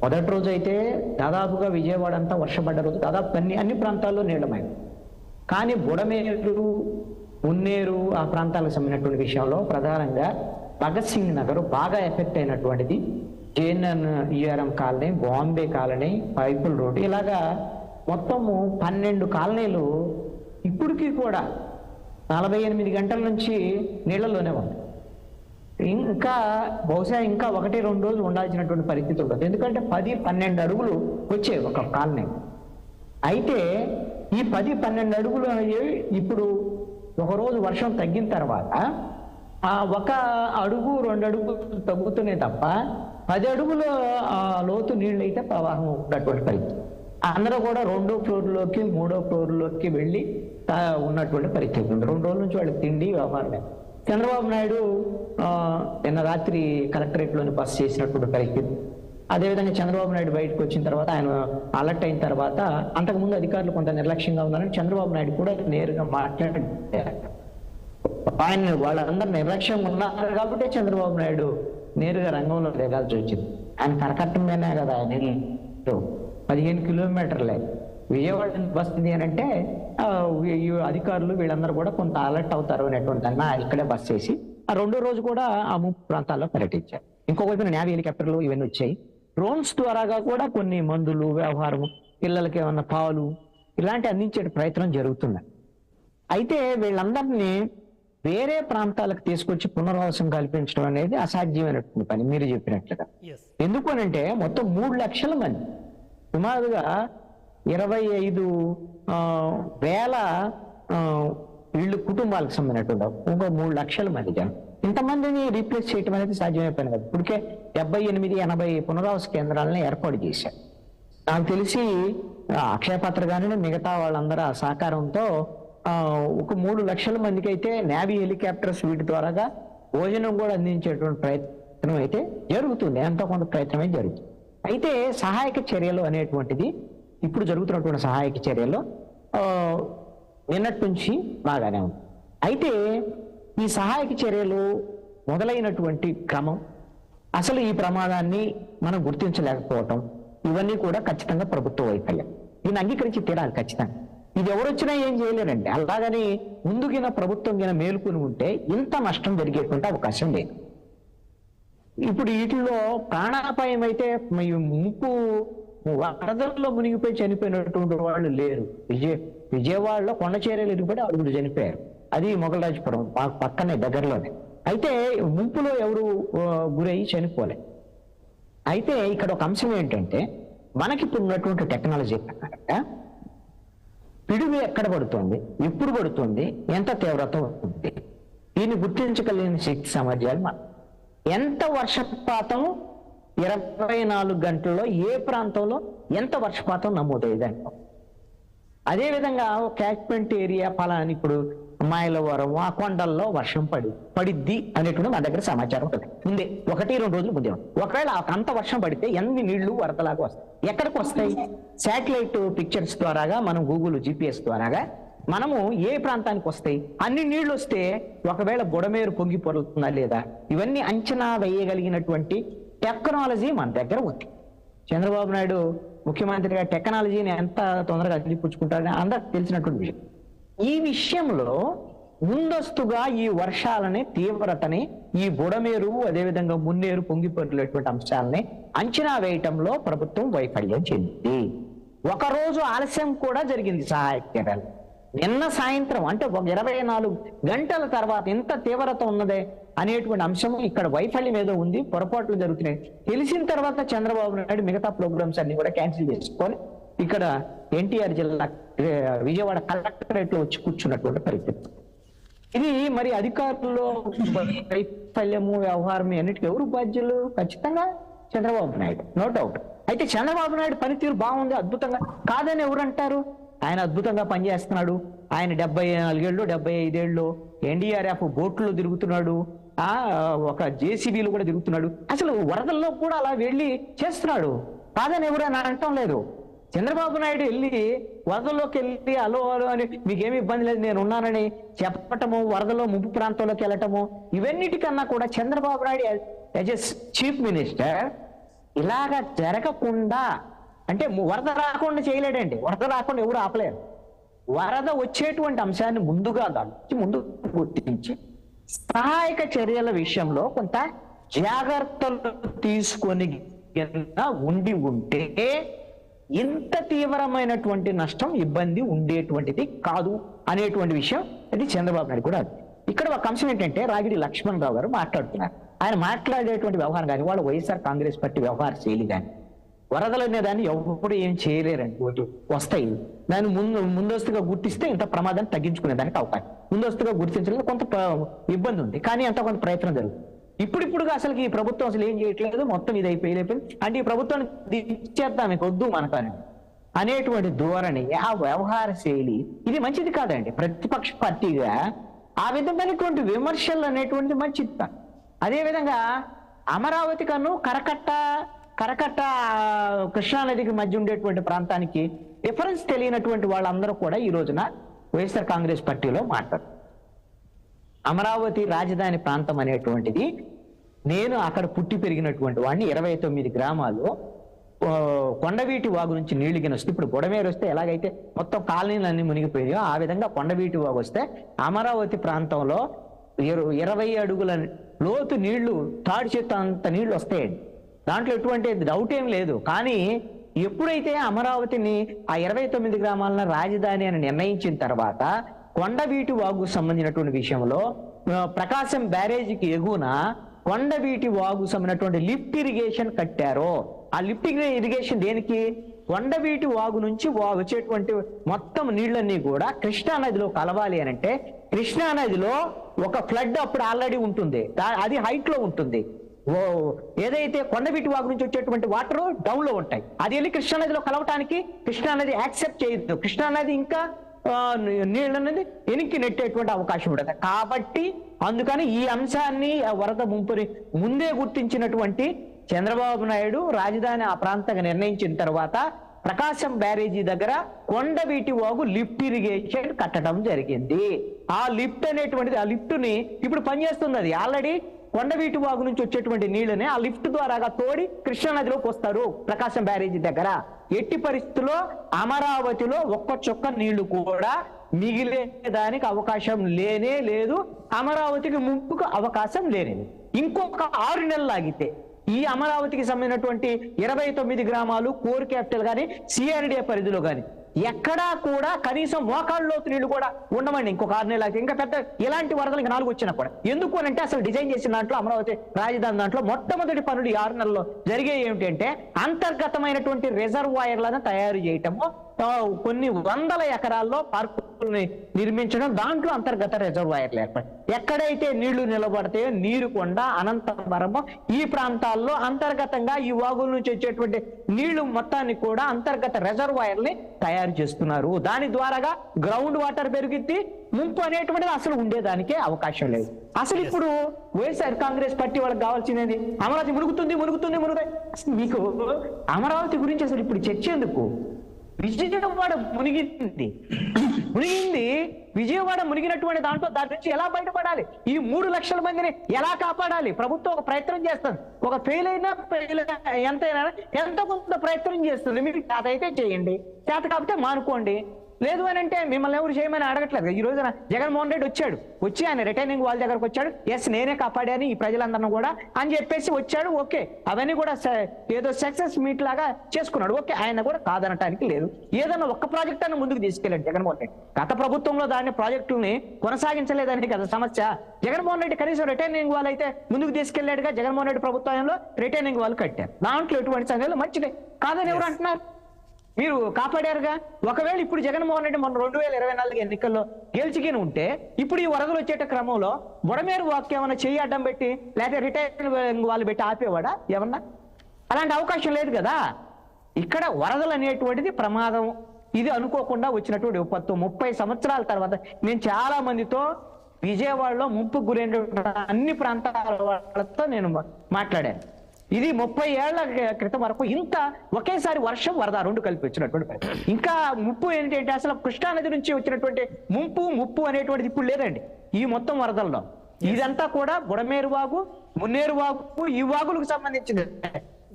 మొదటి రోజు అయితే దాదాపుగా విజయవాడ అంతా వర్షపడ్డ రోజు దాదాపు అన్ని ప్రాంతాల్లో నీళ్లమైంది. కానీ బుడమేరు, మున్నేరు ఆ ప్రాంతాలకు సంబంధించినటువంటి విషయంలో ప్రధానంగా భగత్ సింగ్ నగర్ బాగా ఎఫెక్ట్ అయినటువంటిది. JNNURM colony, Bombay colony, pipeline road, ఇలాగా మొత్తము 12 కాలనీలు ఇప్పటికీ కూడా 48 గంటల నుంచి నీళ్లలోనే ఉంది. ఇంకా బహుశా ఇంకా 1-2 రోజులు ఉండాల్సినటువంటి పరిస్థితి ఉండదు. ఎందుకంటే 10-12 అడుగులు వచ్చాయి ఒక కాలనీ. అయితే ఈ 10-12 అడుగులు అనేవి ఇప్పుడు ఒకరోజు వర్షం తగ్గిన తర్వాత ఆ 1 అడుగు 2 అడుగులు తగ్గుతున్నాయి తప్ప 10 అడుగుల లోతు నీళ్ళు అయితే ప్రవాహం ఉన్నటువంటి పరిస్థితి. అందరూ కూడా 2వ ఫ్లోర్లోకి 3వ ఫ్లోర్లోకి వెళ్ళి ఉన్నటువంటి పరిస్థితి ఉంది. 2 రోజుల నుంచి వాళ్ళకి తిండి వ్యవహారం. చంద్రబాబు నాయుడు నిన్న రాత్రి కలెక్టరేట్లోని బస్ చేసినటువంటి పరిస్థితి. అదేవిధంగా చంద్రబాబు నాయుడు బయటకు వచ్చిన తర్వాత ఆయన అలర్ట్ అయిన తర్వాత అంతకుముందు అధికారులు కొంత నిర్లక్ష్యంగా ఉన్నారని చంద్రబాబు నాయుడు కూడా నేరుగా మాట్లాడారు. ఆయన వాళ్ళందరూ నిర్లక్ష్యంగా ఉన్నారు కాబట్టి చంద్రబాబు నాయుడు నేరుగా రంగంలో దిగాల్సి వచ్చింది. ఆయన కరకట్టంగానే కదా ఆయన 15 కిలోమీటర్లే విజయవాడ వస్తుంది అని అంటే అధికారులు వీళ్ళందరూ కూడా కొంత అలర్ట్ అవుతారు అనేటువంటి దాన్ని ఇక్కడే బస్ చేసి ఆ 2వ రోజు కూడా ఆ ముంపు ప్రాంతాల్లో పర్యటించారు. ఇంకొక వైపు నేవీ హెలికాప్టర్లు ఇవన్నీ వచ్చాయి. డ్రోన్స్ ద్వారాగా కూడా కొన్ని మందులు వ్యవహారం, పిల్లలకి ఏమన్నా పాలు ఇలాంటి అందించే ప్రయత్నం జరుగుతుంది. అయితే వీళ్ళందరినీ వేరే ప్రాంతాలకు తీసుకొచ్చి పునరావాసం కల్పించడం అనేది అసాధ్యమైనటువంటి పని మీరు చెప్పినట్లుగా. ఎందుకు అనంటే మొత్తం 3 లక్షల మంది, సుమారుగా 25,000 ఇళ్ళు కుటుంబాలకు సంబంధించినటువంటి ఇంకో 3 లక్షల మంది జనం, ఇంతమందిని రీప్లేస్ చేయడం అనేది సాధ్యమైపోయింది కదా. ఇప్పటికే 78-80 పునరావాస కేంద్రాలను ఏర్పాటు చేశారు. నాకు తెలిసి అక్షయపాత్ర కానీ మిగతా వాళ్ళందరూ ఆ సహకారంతో ఒక 3 లక్షల మందికి అయితే నేవీ హెలికాప్టర్స్ వీటి ద్వారాగా భోజనం కూడా అందించేటువంటి ప్రయత్నం అయితే జరుగుతుంది. ఎంతో కొంత ప్రయత్నమే జరుగుతుంది. అయితే సహాయక చర్యలు అనేటువంటిది ఇప్పుడు జరుగుతున్నటువంటి సహాయక చర్యలు నిన్నటి నుంచి బాగానే ఉంది. అయితే ఈ సహాయక చర్యలు మొదలైనటువంటి క్రమం, అసలు ఈ ప్రమాదాన్ని మనం గుర్తించలేకపోవటం, ఇవన్నీ కూడా ఖచ్చితంగా ప్రభుత్వ వైఫల్యం. దీన్ని అంగీకరించి తీరాలి ఖచ్చితంగా. ఇది ఎవరొచ్చినా ఏం చేయలేరండి. అలాగని ముందుగిన ప్రభుత్వం గిన మేలుకుని ఉంటే ఇంత నష్టం జరిగేటువంటి అవకాశం లేదు. ఇప్పుడు వీటిలో ప్రాణాపాయం అయితే ముంపు వరదల్లో మునిగిపోయి చనిపోయినటువంటి వాళ్ళు లేరు. విజయవాడలో కొండ చర్యలు ఇరిగిపోయి 6 చనిపోయారు. అది మొగలరాజపురం పక్కనే దగ్గరలోనే. అయితే ముంపులో ఎవరు గురయ్యి చనిపోలే. అయితే ఇక్కడ ఒక అంశం ఏంటంటే మనకి ఇప్పుడు ఉన్నటువంటి టెక్నాలజీ ప్రకారంగా పిడుగు ఎక్కడ పడుతుంది, ఎప్పుడు పడుతుంది, ఎంత తీవ్రత ఉంటుంది, దీన్ని గుర్తించగలిగిన శక్తి సామర్థ్యాలు ఎంత వర్షపాతం 24 గంటల్లో ఏ ప్రాంతంలో ఎంత వర్షపాతం నమోదయ్యేది. అదేవిధంగా క్యాచ్మెంట్ ఏరియా ఫలాని ఇప్పుడు మైలవరం ఆ కొండల్లో వర్షం పడిద్ది అనేటువంటి మా దగ్గర సమాచారం ఉంటుంది. ముందే 1-2 రోజులు ముందే. ఒకవేళ అంత వర్షం పడితే ఎన్ని నీళ్లు వరదలాగా వస్తాయి, ఎక్కడికి వస్తాయి? శాటిలైట్ పిక్చర్స్ ద్వారాగా మనం గూగుల్ GPS ద్వారాగా మనము ఏ ప్రాంతానికి వస్తాయి, అన్ని నీళ్లు వస్తే ఒకవేళ బుడమేరు పొంగి పొరులుతుందా లేదా, ఇవన్నీ అంచనా వేయగలిగినటువంటి టెక్నాలజీ మన దగ్గర ఉంది. చంద్రబాబు నాయుడు ముఖ్యమంత్రిగా టెక్నాలజీని ఎంత తొందరగా అందిపుచ్చుకుంటారని అందరికి తెలిసినటువంటి విషయం. ఈ విషయంలో ముందస్తుగా ఈ వర్షాలని తీవ్రతని, ఈ బుడమేరు అదేవిధంగా మున్నేరు పొంగిపొర్లేటువంటి అంశాలని అంచనా వేయటంలో ప్రభుత్వం వైఫల్యం చెందింది. 1 రోజు ఆలస్యం కూడా జరిగింది సహాయక చర్యలు. నిన్న సాయంత్రం అంటే 24 గంటల తర్వాత ఇంత తీవ్రత ఉన్నదే అనేటువంటి అంశం ఇక్కడ వైఫల్యం ఏదో ఉంది, పొరపాట్లు జరుగుతున్నాయి తెలిసిన తర్వాత చంద్రబాబు నాయుడు మిగతా ప్రోగ్రామ్స్ అన్ని కూడా క్యాన్సిల్ చేసుకొని ఇక్కడ ఎన్టీఆర్ జిల్లా విజయవాడ కలెక్టరేట్ లో వచ్చి కూర్చున్నటువంటి పరిస్థితి. ఇది మరి అధికారుల్లో వైఫల్యము వ్యవహారం అన్నిటికీ ఎవరు బాధ్యులు? ఖచ్చితంగా చంద్రబాబు నాయుడు, నో డౌట్. అయితే చంద్రబాబు నాయుడు పనితీరు బాగుంది, అద్భుతంగా కాదని ఎవరు అంటారు? ఆయన అద్భుతంగా పనిచేస్తున్నాడు. ఆయన 74 ఏళ్ళు 75 ఏళ్ళు NDRF బోట్లు తిరుగుతున్నాడు, ఒక JCBలు కూడా తిరుగుతున్నాడు. అసలు వరదల్లో కూడా అలా వెళ్ళి చేస్తున్నాడు, కాదని ఎవరైనా అనటం లేదు. చంద్రబాబు నాయుడు వెళ్ళి వరదల్లోకి వెళ్ళి అలో అని మీకేమి ఇబ్బంది లేదు నేను ఉన్నానని చెప్పటము, వరదలో ముంపు ప్రాంతంలోకి వెళ్ళటము, ఇవన్నిటికన్నా కూడా Chandrababu Naidu as a chief minister ఇలాగా జరగకుండా అంటే వరద రాకుండా చేయలేడండి. వరద రాకుండా ఎవరు ఆపలేరు. వరద వచ్చేటువంటి అంశాన్ని ముందుగా ముందు గుర్తించి సహాయక చర్యల విషయంలో కొంత జాగ్రత్తలు తీసుకొని ఉండి ఉంటే ఇంత తీవ్రమైనటువంటి నష్టం, ఇబ్బంది ఉండేటువంటిది కాదు అనేటువంటి విషయం అది చంద్రబాబు నాయుడు కూడా. ఇక్కడ ఒక అంశం ఏంటంటే రాగిడి లక్ష్మణరావు గారు మాట్లాడుతున్నారు. ఆయన మాట్లాడేటువంటి వ్యవహారం కానీ, వాళ్ళ వైఎస్ఆర్ కాంగ్రెస్ పార్టీ వ్యవహార శైలి కానీ, వరదలు అనే దాన్ని ఎవరు ఏం చేయలేరండి. వస్తాయి, దాన్ని ముందస్తుగా గుర్తిస్తే ఇంత ప్రమాదాన్ని తగ్గించుకునే దానికి అవకాశం. ముందస్తుగా గుర్తించలేదు, కొంత ఇబ్బంది ఉంది, కానీ అంత కొంత ప్రయత్నం జరుగుతుంది. ఇప్పుడిప్పుడుగా అసలు ఈ ప్రభుత్వం అసలు ఏం చేయట్లేదు, మొత్తం ఇది అయిపోయింది అంటే ఈ ప్రభుత్వాన్ని దించేద్దాం, మీకు వద్దు మనకని అనేటువంటి ధోరణి, ఆ వ్యవహార శైలి ఇది మంచిది కాదండి. ప్రతిపక్ష పార్టీగా ఆ విధమైనటువంటి విమర్శలు అనేటువంటి మంచిది. అదేవిధంగా అమరావతి కన్ను కరకట్ట కృష్ణానదికి మధ్య ఉండేటువంటి ప్రాంతానికి డిఫరెన్స్ తెలియనటువంటి వాళ్ళందరూ కూడా ఈ రోజున వైఎస్ఆర్ కాంగ్రెస్ పార్టీలో మాట్లాడు. అమరావతి రాజధాని ప్రాంతం అనేటువంటిది, నేను అక్కడ పుట్టి పెరిగినటువంటి వాడిని. 29 గ్రామాలు కొండవీటి వాగు నుంచి నీళ్లు గిన వస్తే, ఇప్పుడు బుడమేరు వస్తే ఎలాగైతే మొత్తం కాలనీలన్నీ మునిగిపోయాయో ఆ విధంగా కొండవీటి వాగు వస్తే అమరావతి ప్రాంతంలో 20 అడుగుల లోతు నీళ్లు, తాడి చేత అంత నీళ్లు వస్తాయండి. దాంట్లో ఎటువంటి డౌట్ ఏం లేదు. కానీ ఎప్పుడైతే అమరావతిని ఆ 29 గ్రామాలను రాజధాని అని నిర్ణయించిన తర్వాత కొండవీటి వాగు సంబంధించినటువంటి విషయంలో ప్రకాశం బ్యారేజీకి ఎగువన కొండవీటి వాగు సంబంధించినటువంటి లిఫ్ట్ ఇరిగేషన్ కట్టారో, ఆ లిఫ్ట్ ఇరిగేషన్ దేనికి? కొండవీటి వాగు నుంచి వచ్చేటువంటి మొత్తం నీళ్ళన్నీ కూడా కృష్ణానదిలో కలవాలి అని అంటే, కృష్ణానదిలో ఒక ఫ్లడ్ అప్పుడు ఆల్రెడీ ఉంటుంది, అది హైట్ లో ఉంటుంది. ఏదైతే కొండవీటి వాగు నుంచి వచ్చేటువంటి వాటర్ డౌన్ లో ఉంటాయి, అది వెళ్ళి కృష్ణానదిలో కలవటానికి కృష్ణానది యాక్సెప్ట్ చేయదు. కృష్ణానది ఇంకా నీళ్ళనేది వెనక్కి నెట్టేటువంటి అవకాశం ఉంటుంది. కాబట్టి అందుకని ఈ అంశాన్ని వరద ముంపుని ముందే గుర్తించినటువంటి చంద్రబాబు నాయుడు రాజధాని ఆ ప్రాంతంగా నిర్ణయించిన తర్వాత ప్రకాశం బ్యారేజీ దగ్గర కొండవీటి వాగు లిఫ్ట్ ఇరిగేషన్ కట్టడం జరిగింది. ఆ లిఫ్ట్ అనేటువంటిది, ఆ లిఫ్ట్ ని ఇప్పుడు పనిచేస్తుంది. అది ఆల్రెడీ కొండవీటి వాగు నుంచి వచ్చేటువంటి నీళ్ళని ఆ లిఫ్ట్ ద్వారాగా తోడి కృష్ణానదిలోకి వస్తారు ప్రకాశం బ్యారేజీ దగ్గర. ఎట్టి పరిస్థితుల్లో అమరావతిలో ఒక్క చుక్క నీళ్లు కూడా మిగిలేదానికి అవకాశం లేనే లేదు. అమరావతికి ముంపుకు అవకాశం లేనిది. ఇంకొక 6 నెలలు ఆగితే ఈ అమరావతికి సంబంధించినటువంటి 29 గ్రామాలు కోర్ క్యాపిటల్ కానీ సిఆర్డిఏ పరిధిలో కానీ ఎక్కడా కూడా కనీసం మోకాళ్ళ లోతు నీళ్లు కూడా ఉండమండి. ఇంకొక 6 నెలలకి ఇంకా పెద్ద ఇలాంటి వరదలు ఇంకా 4 వచ్చినా కూడా. ఎందుకు అని అంటే అసలు డిజైన్ చేసిన దాంట్లో అమరావతి రాజధాని దాంట్లో మొట్టమొదటి పనులు ఈ 6 నెలల్లో జరిగే ఏమిటంటే అంతర్గతమైనటువంటి రిజర్వాయర్లను తయారు చేయటము, కొన్ని వందల ఎకరాల్లో పార్కుల్ని నిర్మించడం, దాంట్లో అంతర్గత రిజర్వాయర్లు ఏర్పడి ఎక్కడైతే నీళ్లు నిలబడతాయో నీరుకొండ, అనంతవరము ఈ ప్రాంతాల్లో అంతర్గతంగా ఈ వాగుల నుంచి వచ్చేటువంటి నీళ్లు మొత్తాన్ని కూడా అంతర్గత రిజర్వాయర్ని తయారు చేస్తున్నారు. దాని ద్వారాగా గ్రౌండ్ వాటర్ పెరిగిద్ది, ముంపు అనేటువంటిది అసలు ఉండేదానికే అవకాశం లేదు. అసలు ఇప్పుడు వైఎస్ఆర్ కాంగ్రెస్ పార్టీ వాళ్ళకి కావాల్సింది అమరావతి మునుగుతుంది. మీకు అమరావతి గురించి అసలు ఇప్పుడు చర్చ ఎందుకు? విజయవాడ మునిగింది. విజయవాడ మునిగినటువంటి దాంట్లో దాని నుంచి ఎలా బయటపడాలి, ఈ 3 లక్షల మందిని ఎలా కాపాడాలి? ప్రభుత్వం ఒక ప్రయత్నం చేస్తుంది. ఒక ఫెయిల్ ఎంతైనా ఎంత కొంత ప్రయత్నం చేస్తుంది. మీరు అదైతే చేయండి, చేత కాకపోతే మానుకోండి. లేదు అని అంటే మిమ్మల్ని ఎవరు చేయమని అడగట్లేదు. ఈ రోజున జగన్మోహన్ రెడ్డి వచ్చి ఆయన రిటైనింగ్ వాళ్ళ దగ్గరకు వచ్చాడు. ఎస్ నేనే కాపాడాను ఈ ప్రజలందరినీ కూడా అని చెప్పేసి వచ్చాడు. ఓకే, అవన్నీ కూడా ఏదో సక్సెస్ మీట్ లాగా చేసుకున్నాడు. ఓకే, ఆయన కూడా కాదనటానికి లేదు. ఏదన్నా ఒక్క ప్రాజెక్ట్ అన్న ముందుకు తీసుకెళ్ళాడు జగన్మోహన్ రెడ్డి. గత ప్రభుత్వంలో దాన్ని ప్రాజెక్టుల్ని కొనసాగించలేదని కదా సమస్య. జగన్మోహన్ రెడ్డి కనీసం రిటైనింగ్ వాళ్ళు అయితే ముందుకు తీసుకెళ్లాడుగా. జగన్మోహన్ రెడ్డి ప్రభుత్వంలో రిటైనింగ్ వాళ్ళు కట్టారు. దాంట్లో ఎటువంటి సంగతులు మంచిదే కాదని ఎవరు అంటున్నారు? మీరు కాపాడారుగా. ఒకవేళ ఇప్పుడు జగన్మోహన్ రెడ్డి మొన్న 2024 ఎన్నికల్లో గెలిచిగిన ఉంటే ఇప్పుడు ఈ వరదలు వచ్చేట క్రమంలో బుడమేరు వాక్యం ఏమన్నా చెయ్యి అడ్డం పెట్టి లేకపోతే రిటైర్మెంట్ వాళ్ళు పెట్టి ఆపేవాడా ఏమన్నా? అలాంటి అవకాశం లేదు కదా. ఇక్కడ వరదలు అనేటువంటిది ప్రమాదం. ఇది అనుకోకుండా వచ్చినటువంటి విపత్తు. 30 సంవత్సరాల తర్వాత నేను చాలా మందితో విజయవాడలో ముంపుకు గురైన అన్ని ప్రాంతాల వాళ్ళతో నేను మాట్లాడాను. ఇది 30 ఏళ్ల క్రితం వరకు ఇంత ఒకేసారి వర్షం వరద 2 కలిపి వచ్చినటువంటి. ఇంకా ముప్పు ఏంటంటే అసలు కృష్ణానది నుంచి వచ్చినటువంటి ముప్పు అనేటువంటిది ఇప్పుడు లేదండి ఈ మొత్తం వరదల్లో. ఇదంతా కూడా బుడమేరు వాగు, మున్నేరు వాగు, ఈ వాగులకు సంబంధించింది.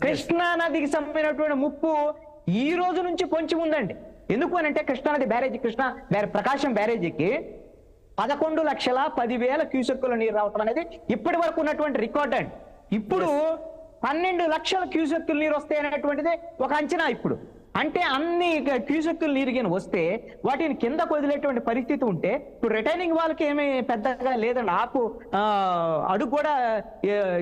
కృష్ణా నదికి సంబంధించినటువంటి ముప్పు ఈ రోజు నుంచి పొంచి ఉందండి. ఎందుకు అని అంటే కృష్ణానది బ్యారేజీ ప్రకాశం బ్యారేజీకి 11,10,000 క్యూసెక్కుల నీరు రావటం అనేది ఇప్పటి వరకు ఉన్నటువంటి రికార్డ్ అండి. ఇప్పుడు 12 లక్షల క్యూసెక్కుల నీరు వస్తాయి అనేటువంటిది ఒక అంచనా. ఇప్పుడు అంటే అన్ని క్యూసెక్కుల నీరు కింద వస్తే వాటిని కిందకు వదిలేటువంటి పరిస్థితి ఉంటే ఇప్పుడు రిటైనింగ్ వాళ్ళకి ఏమీ పెద్దగా లేదండి. అడుగు కూడా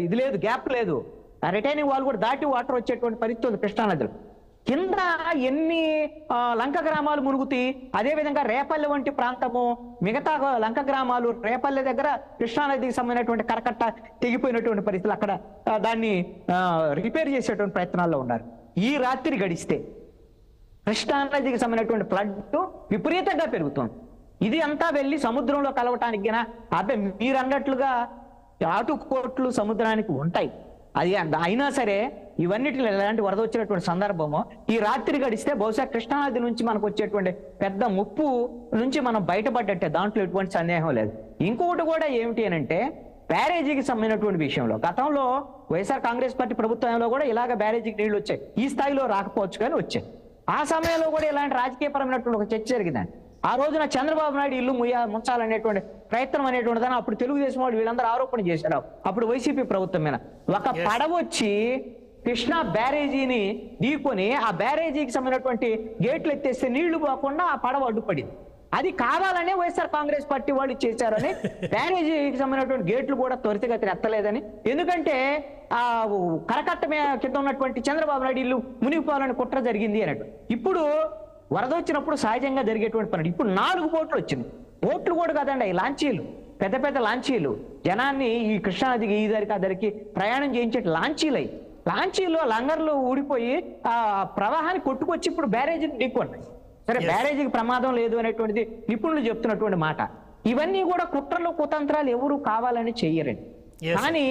ఇది లేదు, గ్యాప్ లేదు. ఆ రిటైనింగ్ వాళ్ళు కూడా దాటి వాటర్ వచ్చేటువంటి పరిస్థితి ఉంది కృష్ణానదిలో. కింద ఎన్ని లంక గ్రామాలు మునుగుతాయి. అదేవిధంగా రేపల్లె వంటి ప్రాంతము, మిగతా లంక గ్రామాలు, రేపల్లె దగ్గర కృష్ణానదికి సంబంధించినటువంటి కరకట్ట తెగిపోయినటువంటి పరిస్థితులు, అక్కడ దాన్ని రిపేర్ చేసేటువంటి ప్రయత్నాల్లో ఉన్నారు. ఈ రాత్రి గడిస్తే కృష్ణానదికి సంబంధించినటువంటి ఫ్లడ్ విపరీతంగా పెరుగుతుంది. ఇది అంతా వెళ్ళి సముద్రంలో కలవటానికి అదే మీరు అన్నట్లుగా ఆటుకోట్లు సముద్రానికి ఉంటాయి. అది అయినా సరే ఇవన్నిటిలో ఎలాంటి వరద వచ్చినటువంటి సందర్భము ఈ రాత్రి గడిస్తే బహుశా కృష్ణానది నుంచి మనకు వచ్చేటువంటి పెద్ద ముప్పు నుంచి మనం బయటపడ్డట్టే, దాంట్లో ఎటువంటి సందేహం లేదు. ఇంకొకటి కూడా ఏమిటి అని అంటే బ్యారేజీకి సంబంధించినటువంటి విషయంలో గతంలో వైఎస్ఆర్ కాంగ్రెస్ పార్టీ ప్రభుత్వంలో కూడా ఇలాగ బ్యారేజీకి నీళ్లు వచ్చాయి. ఈ స్థాయిలో రాకపోవచ్చు కానీ వచ్చాయి. ఆ సమయంలో కూడా ఇలాంటి రాజకీయపరమైనటువంటి ఒక చర్చ జరిగిందండి. ఆ రోజున చంద్రబాబు నాయుడు ఇల్లు ముంచాలనేటువంటి ప్రయత్నం అనేటువంటి దాన్ని అప్పుడు తెలుగుదేశం వాళ్ళు వీళ్ళందరూ ఆరోపణ చేశారు. అప్పుడు వైసీపీ ప్రభుత్వం మీద ఒక పడవ వచ్చి కృష్ణా బ్యారేజీని ఢీకొని ఆ బ్యారేజీకి సంబంధించినటువంటి గేట్లు ఎత్తేస్తే నీళ్లు పోకుండా ఆ పడవ అడ్డుపడింది. అది కావాలనే వైఎస్ఆర్ కాంగ్రెస్ పార్టీ వాళ్ళు చేశారని, బ్యారేజీకి సంబంధించినటువంటి గేట్లు కూడా త్వరితగతిన ఎత్తలేదని. ఎందుకంటే ఆ కరకట్ట కింద ఉన్నటువంటి చంద్రబాబు నాయుడు ఇల్లు మునిగిపోవాలని కుట్ర జరిగింది అన్నట్టు. ఇప్పుడు వరద వచ్చినప్పుడు సహజంగా జరిగేటువంటి పని. ఇప్పుడు 4 బోట్లు వచ్చింది. బోట్లు కూడా కాదండి, లాంచీలు, పెద్ద పెద్ద లాంచీలు, జనాన్ని ఈ కృష్ణానదికి ఈ దరికి ఆ దరికి ప్రయాణం చేయించే లాంచీలో లంగర్లు ఊడిపోయి ఆ ప్రవాహాన్ని కొట్టుకొచ్చి ఇప్పుడు బ్యారేజీని ఢీకొన్నాయి. సరే, బ్యారేజీకి ప్రమాదం లేదు అనేటువంటిది నిపుణులు చెప్తున్నటువంటి మాట. ఇవన్నీ కూడా కుట్రలు కుతంత్రాలు ఎవరు కావాలని చెయ్యరండి. కానీ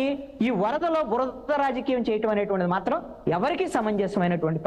ఈ వరదలో బురద రాజకీయం చేయటం అనేటువంటిది మాత్రం ఎవరికి సమంజసమైనటువంటి పని.